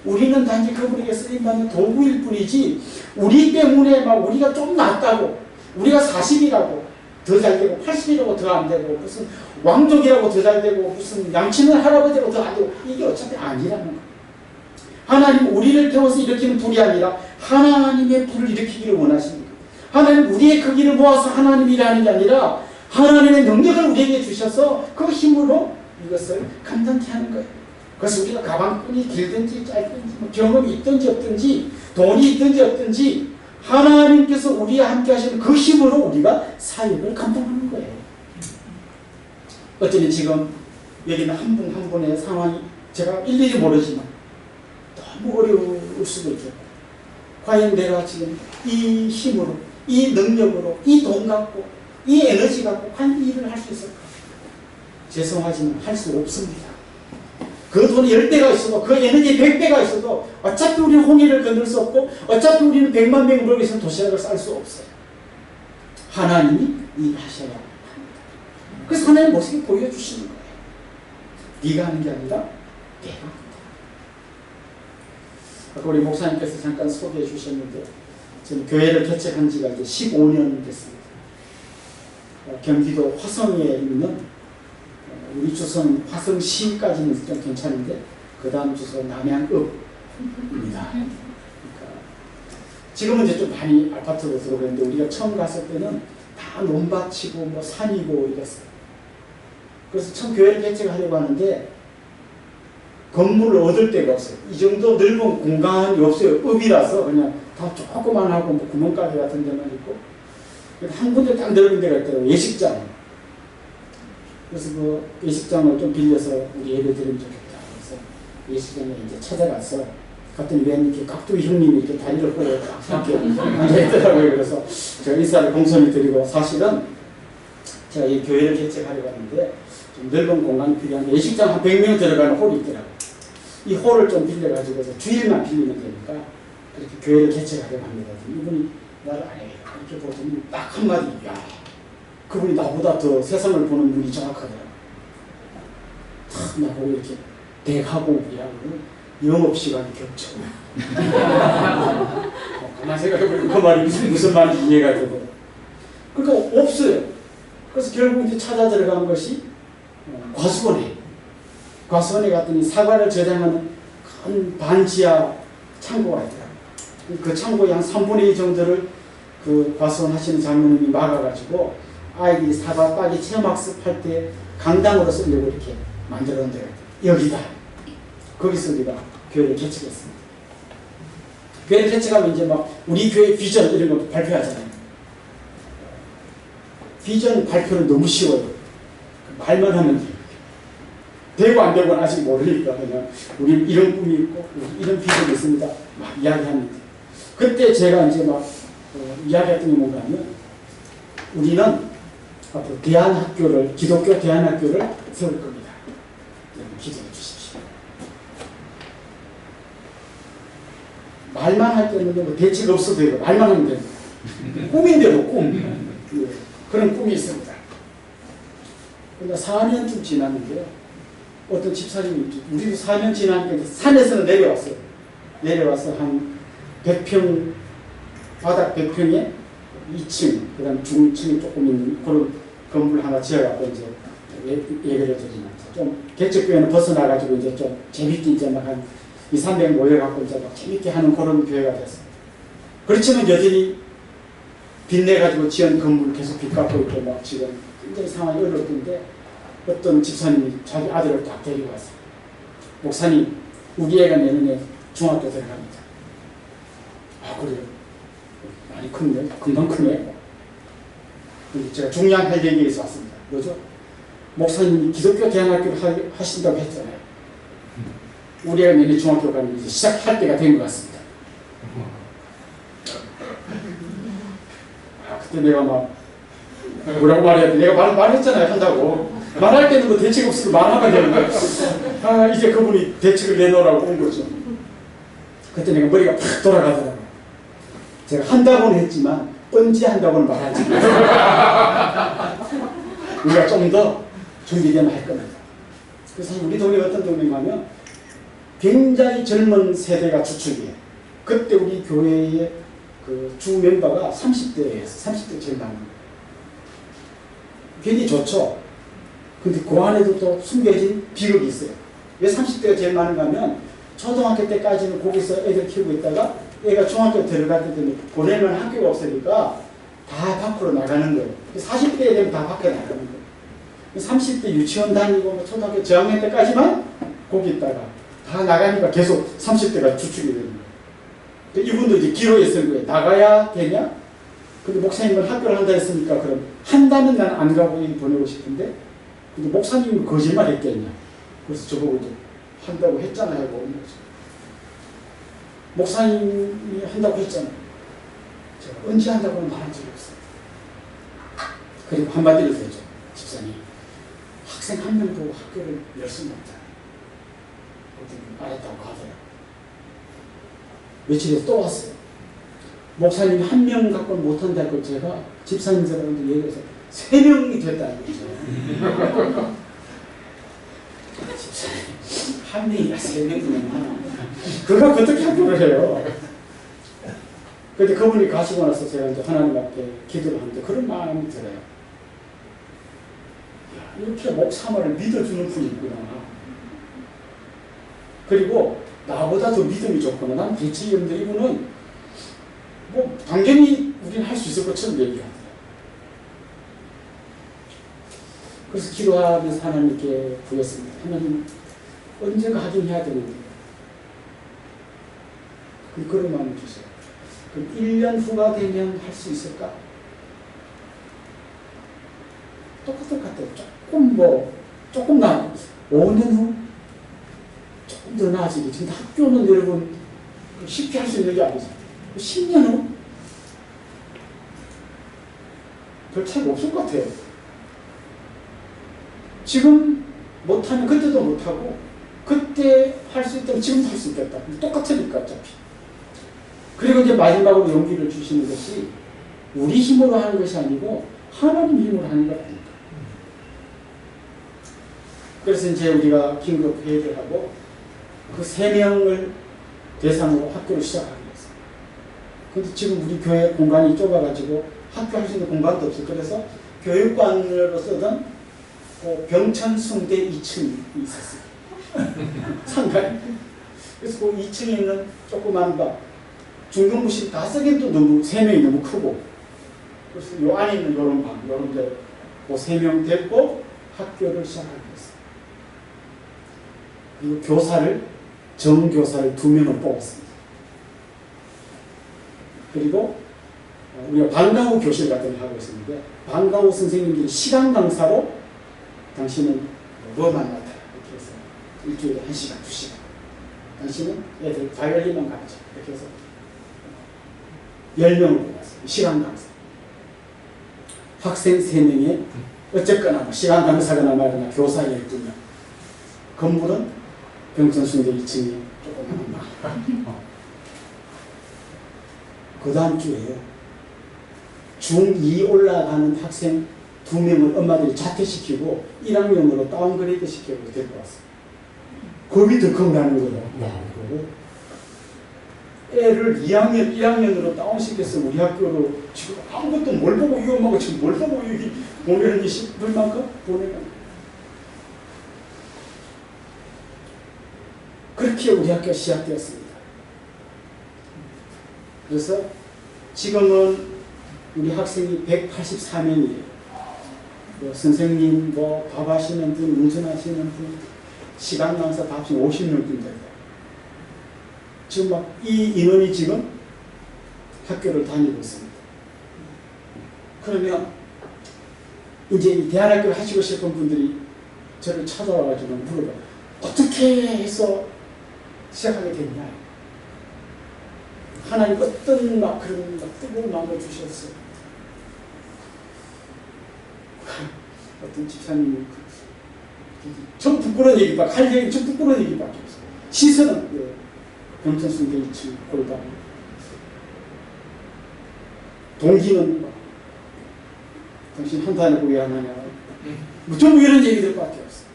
Speaker 2: 우리는 단지 그분에게 쓰임받는 도구일 뿐이지 우리 때문에 막 우리가 좀 낫다고 우리가 40이라고 더 잘 되고 80이라고 더 안 되고 무슨 왕족이라고 더 잘 되고 무슨 양치는 할아버지라고 더 안 되고 이게 어차피 아니라는 거예요. 하나님 우리를 태워서 일으키는 불이 아니라 하나님의 불을 일으키기를 원하십니다. 하나님 우리의 크기를 모아서 하나님이 일하는 게 아니라 하나님의 능력을 우리에게 주셔서 그 힘으로 이것을 감당케 하는 거예요. 그래서 우리가 가방끈이 길든지 짧든지 뭐 경험이 있든지 없든지 돈이 있든지 없든지 하나님께서 우리와 함께 하시는 그 힘으로 우리가 사역을 감당하는 거예요. 어쩌면 지금 여기는 한 분 한 분의 상황이 제가 일일이 모르지만 너무 어려울 수도 있겠고 과연 내가 지금 이 힘으로 이 능력으로 이 돈 갖고 이 에너지 갖고 과연 이 일을 할 수 있을까? 죄송하지만 할 수 없습니다. 그 돈이 10배가 있어도 그 에너지 100배가 있어도 어차피 우리는 홍해를 건들 수 없고 어차피 우리는 100만 명을 먹여 있으면 도시락을 쌀 수 없어요. 하나님이 일하셔야 합니다. 그래서 하나님 모습을 보여주시는 거예요. 네가 하는 게 아니라 내가 한다. 아까 우리 목사님께서 잠깐 소개해 주셨는데 저는 교회를 개척한 지가 이제 15년 됐습니다. 경기도 화성에 있는 우리 주소는 화성시까지는 좀 괜찮은데 그 다음 주소 남양읍입니다. 그러니까 지금은 이제 좀 많이 아파트로 들어오는데 우리가 처음 갔을 때는 다 논밭이고 뭐 산이고 이랬어요. 그래서 처음 교회를 개척하려고 하는데 건물을 얻을 데가 없어요. 이 정도 넓은 공간이 없어요. 읍이라서 그냥 다 조그만 하고 뭐 구멍가게 같은 데만 있고 한 군데 딱 넓은 데가 있더라고요. 예식장. 그래서 그 예식장을 좀 빌려서 우리 예배 드리면 좋겠다. 그래서 예식장에 이제 찾아가서 갔더니 웬 이렇게 각도기 형님이 이렇게 다리를 끌어 이렇게 앉아있더라고요. 그래서 제가 인사를 공손히 드리고 사실은 제가 이 교회를 개척하려고 하는데 좀 넓은 공간이 필요한데 예식장 한 100명 들어가는 홀이 있더라고요. 이 홀을 좀 빌려가지고 주일만 빌리면 되니까 그렇게 교회를 개척하려고 합니다. 이분이 나를 아예 이렇게 보더니 딱 한마디 야 그분이 나보다 더 세상을 보는 눈이 정확하더라고요. 탁 나보고 이렇게 대하고 우리하고 영업시간이 겹쳐. 가만 생각해보니까 그 말이 무슨 말인지 이해가 되고. 그러니까 없어요. 그래서 결국 이제 찾아 들어간 것이 과수원에. 과수원에 갔더니 사과를 저장하는 큰 반지하 창고가 있더라고요. 그 창고의 한 3분의 2 정도를 그 과수원 하시는 장로님이 막아가지고 아이들이 사과 따기 체험학습할 때 강당으로 쓰려고 이렇게 만들어 놓은 데가 있어요. 여기다. 거기서 우리가 교회를 개척했습니다. 교회를 개척하면 이제 막 우리 교회 비전 이런 것도 발표하잖아요. 비전 발표는 너무 쉬워요. 말만 하면 돼요. 되고 안 되고는 아직 모르니까 그냥 우리 이런 꿈이 있고 이런 비전이 있습니다. 막 이야기합니다. 그때 제가 이제 막 이야기했던 게 뭔가 하면 우리는 앞으로 대안학교를 기독교 대안학교를 세울 겁니다. 기도해 주십시오. 말만 할 때는 뭐 대책 없어도 되고 말만 하면 돼요. 꿈인데도 꿈. 그런 꿈이 있습니다. 그러니까 4년쯤 지났는데요. 어떤 집사님이 우리도 4년 지나니까 산에서는 내려왔어요. 내려와서 한 100평 바닥 100평에 2층 그다음 중층이 조금 있는 그런 건물 하나 지어갖고 이제 얘기를 드리면 좀 개척교회는 벗어나가지고 이제 좀 재밌게 이제 막 한 200~300 모여갖고 이제 막 재밌게 하는 그런 교회가 됐어요. 그렇지만 여전히 빚내가지고 지은 건물 계속 빚 갚고 있고 막 지금 굉장히 상황이 어렵던데 어떤 집사님이 자기 아들을 딱 데리고 왔어요. 목사님, 우리 애가 내년에 중학교 들어갑니다. 아, 그래요? 많이 크네. 금방 크네. 근데 제가 중요한 할 얘기가 있어 왔습니다. 뭐죠? 목사님이 기독교 대안학교를 하신다고 했잖아요. 우리 애가 내년에 중학교 가면 이제 시작할 때가 된 것 같습니다. 아, 그때 내가 막 뭐라고 말해야 돼? 내가 말했잖아요. 한다고. 말할 때는 뭐 대책 없으면 말하면 되는데 아, 이제 그분이 대책을 내놓으라고 온 거죠. 그때 내가 머리가 팍 돌아가더라고요. 제가 한다고는 했지만 언제 한다고는 말하지 우리가 좀 더 준비되면 할 겁니다. 그래서 우리 동네 어떤 동네냐면 굉장히 젊은 세대가 주축이에요. 그때 우리 교회의 그 주 멤버가 30대예요. 30대 제일 많은 거예요. 굉장히 좋죠. 근데 그 안에도 또 숨겨진 비극이 있어요. 왜 30대가 제일 많은가 하면 초등학교 때까지는 거기서 애들 키우고 있다가 애가 중학교 들어갈 때 되면 보내면 학교가 없으니까 다 밖으로 나가는 거예요. 40대 되면 다 밖에 나가는 거예요. 30대 유치원 다니고 뭐 초등학교 저학년 때까지만 거기 있다가 다 나가니까 계속 30대가 주축이 되는 거예요. 이분도 이제 기로에 쓴 거예요. 나가야 되냐? 근데 목사님은 학교를 한다 했으니까 그럼 한다면 난 안 가고 보내고 싶은데 근데 목사님은 거짓말 했겠냐? 그래서 저보고 이제 한다고 했잖아요. 목사님이 한다고 했잖아요. 제가 언제 한다고는 말한 적이 없어요. 그리고 한마디로 되죠. 집사님, 학생 한 명도 학교를 열 수는 없잖아요. 어떻게 알았다고 하더라고요. 며칠에 또 왔어요. 목사님이 한 명 갖고는 못한다고 제가 집사님들한테 얘기해서 3명이 됐다는 거죠. 집사님, 한 명이나 3명이나 그가 어떻게 학교를 해요? 근데 그분이 가시고 나서 제가 이제 하나님 앞에 기도를 하는데 그런 마음이 들어요. 야, 이렇게 목사말을 믿어주는 분이 있구나. 그리고 나보다 더 믿음이 좋구나. 난 대체 여러분들 이분은 뭐 당연히 우리는 할 수 있을 것처럼 얘기하더라고요. 그래서 기도하면서 하나님께 구했습니다. 하나님 언젠가 하긴 해야 되는데 그런 마음을 주세요. 그럼 1년 후가 되면 할 수 있을까? 똑같아요. 조금 나 5년 후 조금 더 나아지겠지. 근데 학교는 여러분 쉽게 할 수 있는 게 아니죠. 10년 후? 별 차이가 없을 것 같아요. 지금 못하면 그때도 못하고 그때 할 수 있다면 지금도 할 수 있겠다. 똑같으니까 어차피. 그리고 이제 마지막으로 용기를 주시는 것이 우리 힘으로 하는 것이 아니고 하나님 힘으로 하는 것 아닙니까? 그래서 이제 우리가 긴급 회의를 하고 그 3명을 대상으로 학교를 시작하게 됐어요. 근데 지금 우리 교회 공간이 좁아가지고 학교 할 수 있는 공간도 없어요. 그래서 교육관으로 쓰던 병천숭대 2층이 있었어요. 상가에. 그래서 그 2층에 있는 조그만 방, 중등부실 다 쓰기도 너무, 3명이 너무 크고, 그래서 요 안에 있는 요런 방, 요런 데, 그 3명 데리고 학교를 시작하게 됐어요. 그리고 교사를, 정교사를 2명을 뽑았습니다. 그리고 우리가 방과후 교실 같은 걸 하고 있었는데, 방과후 선생님들이 시간 강사로 당신은 뭐 만났다 이렇게 해서 일주일에 1시간, 2시간, 당신은 애들 바이올린만 가르쳐 이렇게 해서 10명을 뽑았어요. 시간 강사. 학생 3명에 어쨌거나 뭐 시간 강사거나 말거나 교사 12명. 건물은 병천숭대 2층에 조그마한 방. 그 다음 주에요. 중2 올라가는 학생 2명을 엄마들이 자퇴시키고 1학년으로 다운그레이드 시키고 데리고 왔어요. 겁이 덜컥 나는 거예요. 애를 2학년, 1학년으로 다운시켰으면 우리 학교로 지금 아무것도 뭘 보고 이 엄마가 지금 뭘 보고 여기 보내는지 싶을 만큼 보내는. 그렇게 우리 학교가 시작되었습니다. 그래서 지금은 우리 학생이 184명이에요. 뭐 선생님, 뭐 밥하시는 분, 운전하시는 분, 시간 강사 다 합치면 50명 된다. 지금 막 이 인원이 지금 학교를 다니고 있습니다. 그러면 이제 이 대안학교를 하시고 싶은 분들이 저를 찾아와가지고 물어봐요. 어떻게 해서 시작하게 됐냐? 하나님 어떤 막 그런 막 뜨거운 마음을 주셨어요. 어떤 집사님이 좀 부끄러운 얘기밖에 할 얘기 좀 부끄러운 얘기밖에 없어요. 시선은 병천숭대 2층 골반, 동기는 막 당신 한탄하고 왜 안 하냐, 뭐 좀 이런 얘기들밖에 없어요.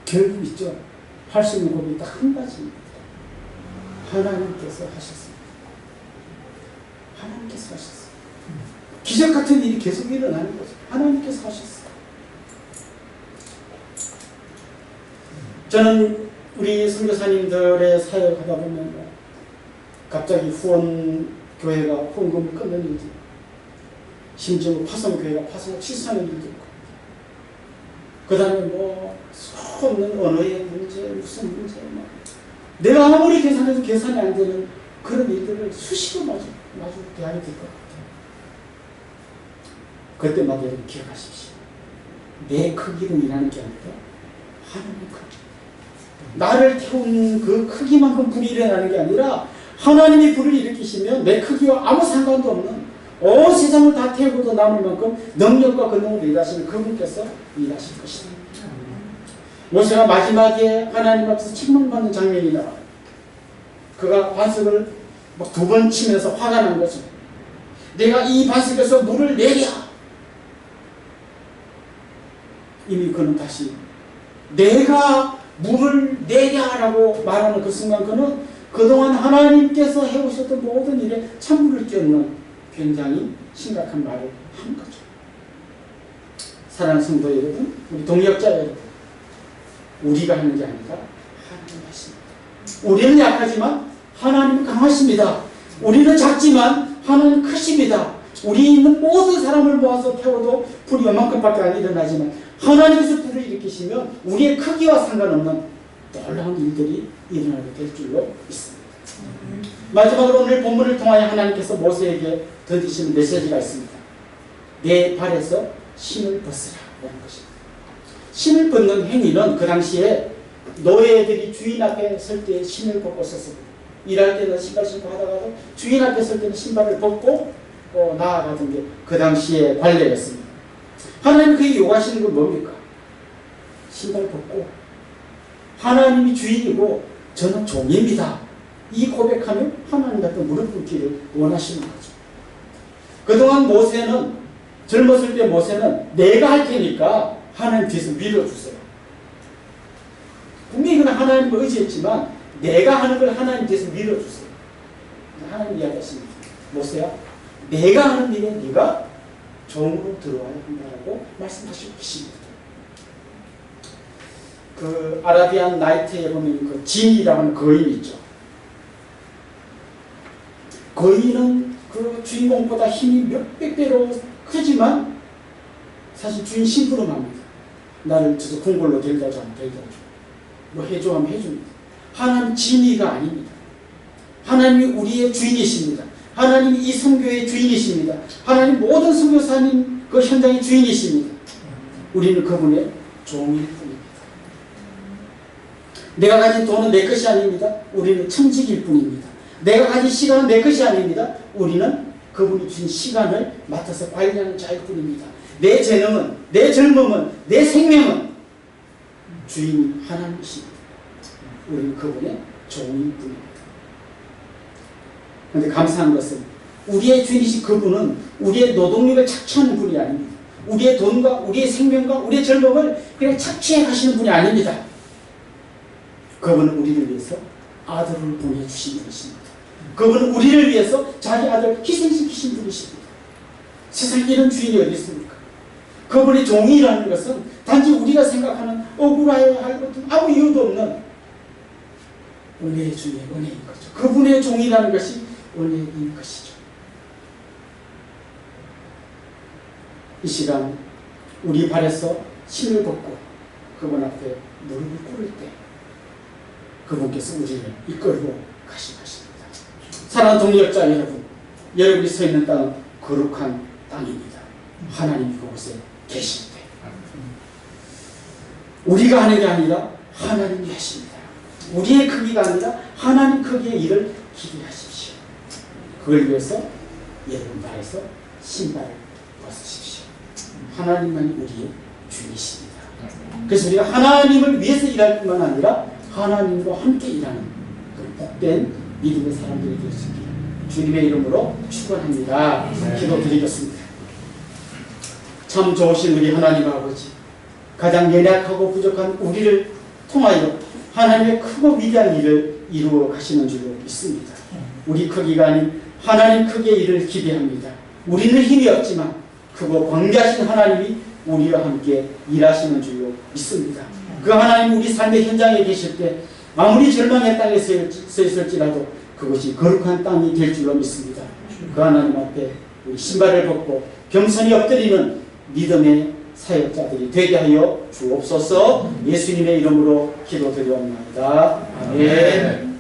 Speaker 2: 결국 있죠. 할 수 있는 법이 딱 한 가지입니다. 하나님께서 하셨습니다. 하나님께서 하셨어요. 기적 같은 일이 계속 일어나는 거죠. 하나님께서 하셨어요. 저는 우리 선교사님들의 사역을 하다 보면 갑자기 후원교회가 후원금을 끊는 일도, 심지어 화성교회가 화성을 취소하는 일도 있고, 그 다음에 뭐 수없는 언어의 문제, 무슨 문제, 막 내가 아무리 계산해도 계산이 안 되는 그런 일들을 수시로 마주 대하게 될 것 같아요. 그때마다 여러분 기억하십시오. 내 크기로 일하는 게 아니라 하나님의 크기. 나를 태운 그 크기만큼 불이 일어나는 게 아니라 하나님이 불을 일으키시면 내 크기와 아무 상관도 없는 온 세상을 다 태우고도 남을 만큼 능력과 권능으로 일하시는 그분께서 일하실 것이다. 모세가 마지막에 하나님 앞에서 책망받는 장면이 나와요. 그가 반석을 막 2번 치면서 화가 난 거죠. 내가 이 반석에서 물을 내랴. 이미 그는 다시 내가 물을 내랴라고 말하는 그 순간 그는 그동안 하나님께서 해오셨던 모든 일에 찬물을 끼얹는 굉장히 심각한 말을 한 거죠. 사랑하는 성도 여러분, 우리 동역자 여러분, 우리가 하는 게 아니라 하나님 하십니다. 우리는 약하지만 하나님은 강하십니다. 우리는 작지만 하나님은 크십니다. 우리 있는 모든 사람을 모아서 태워도 불이 요만큼밖에 안 일어나지만 하나님께서 불을 일으키시면 우리의 크기와 상관없는 놀라운 일들이 일어나게 될 줄로 믿습니다. 마지막으로 오늘 본문을 통하여 하나님께서 모세에게 던지시는 메시지가 있습니다. 내 발에서 신을 벗으라라는 것입니다. 신을 벗는 행위는 그 당시에 노예들이 주인 앞에 설 때 신을 벗고 썼습니다. 일할 때는 신발 신고 하다가도 주인 앞에 설 때는 신발을 벗고 나아가던 게 그 당시의 관례였습니다. 하나님 그에게 요구하시는 건 뭡니까? 신발 벗고 하나님이 주인이고 저는 종입니다. 이 고백하면 하나님 같은 무릎 꿇기를 원하시는 거죠. 그동안 모세는 젊었을 때 모세는 내가 할 테니까 하나님 뒤에서 밀어주세요. 분명히 그는 하나님을 의지했지만 내가 하는 걸 하나님 뒤에서 밀어주세요. 하나님 이야기하십니다. 뭐세요? 내가 하는 일에 네가 종으로 들어와야 한다라고 말씀하시고 계십니다. 그 아라비안 나이트에 보면 그 진이라고 하는 거인이 있죠. 거인은 그 주인공보다 힘이 몇백 배로 크지만 사실 주인 심부름합니다. 나를 저저 궁궐로 데려다 줘, 데려다 줘. 뭐 해줘 하면 해줍니다. 하나님 진이가 아닙니다. 하나님이 우리의 주인이십니다. 하나님이 이 선교의 주인이십니다. 하나님 모든 선교사님 그 현장의 주인이십니다. 우리는 그분의 종일 뿐입니다. 내가 가진 돈은 내 것이 아닙니다. 우리는 청직일 뿐입니다. 내가 가진 시간은 내 것이 아닙니다. 우리는 그분이 주신 시간을 맡아서 관리하는 자일 뿐입니다. 내 재능은, 내 젊음은, 내 생명은 주인 하나님이십니다. 우리는 그분의 종일 뿐입니다. 그런데 감사한 것은 우리의 주인이신 그분은 우리의 노동력을 착취하는 분이 아닙니다. 우리의 돈과 우리의 생명과 우리의 젊음을 그냥 착취해 가시는 분이 아닙니다. 그분은 우리를 위해서 아들을 보내주신 분이십니다. 그분은 우리를 위해서 자기 아들을 희생시키신 분이십니다. 세상에 이런 주인이 어디 있습니까? 그분의 종이라는 것은 단지 우리가 생각하는 억울해야 할 것은 아무 이유도 없는 은혜의 주의 은혜인 거죠. 그분의 종이라는 것이 은혜인 것이죠. 이 시간 우리 발에서 신을 벗고 그분 앞에 무릎을 꿇을 때 그분께서 우리를 이끌고 가신 것입니다. 사랑하는 동역자 여러분, 여러분이 서 있는 땅은 거룩한 땅입니다. 하나님이 그곳에 계실 때 우리가 하는 게 아니라 하나님이 하십니다. 우리의 크기가 아니라 하나님 크기의 일을 기대하십시오. 그걸 위해서 여러분 발에서 신발을 벗으십시오. 하나님만이 우리의 주이십니다. 그래서 우리가 하나님을 위해서 일할 뿐만 아니라 하나님과 함께 일하는 그 복된 믿음의 사람들이 될 수 있기를 주님의 이름으로 축원합니다. 기도드리겠습니다. 참 좋으신 우리 하나님 아버지, 가장 연약하고 부족한 우리를 통하여 하나님의 크고 위대한 일을 이루어 가시는 줄로 믿습니다. 우리 크기가 아닌 하나님 크기의 일을 기대합니다. 우리는 힘이 없지만 크고 광대하신 하나님이 우리와 함께 일하시는 줄로 믿습니다. 그 하나님 우리 삶의 현장에 계실 때 아무리 절망의 땅에 서 있을지라도 그것이 거룩한 땅이 될 줄로 믿습니다. 그 하나님 앞에 우리 신발을 벗고 겸손히 엎드리는 믿음의 사역자들이 되게 하여 주옵소서. 예수님의 이름으로 기도드리옵나이다. 아멘.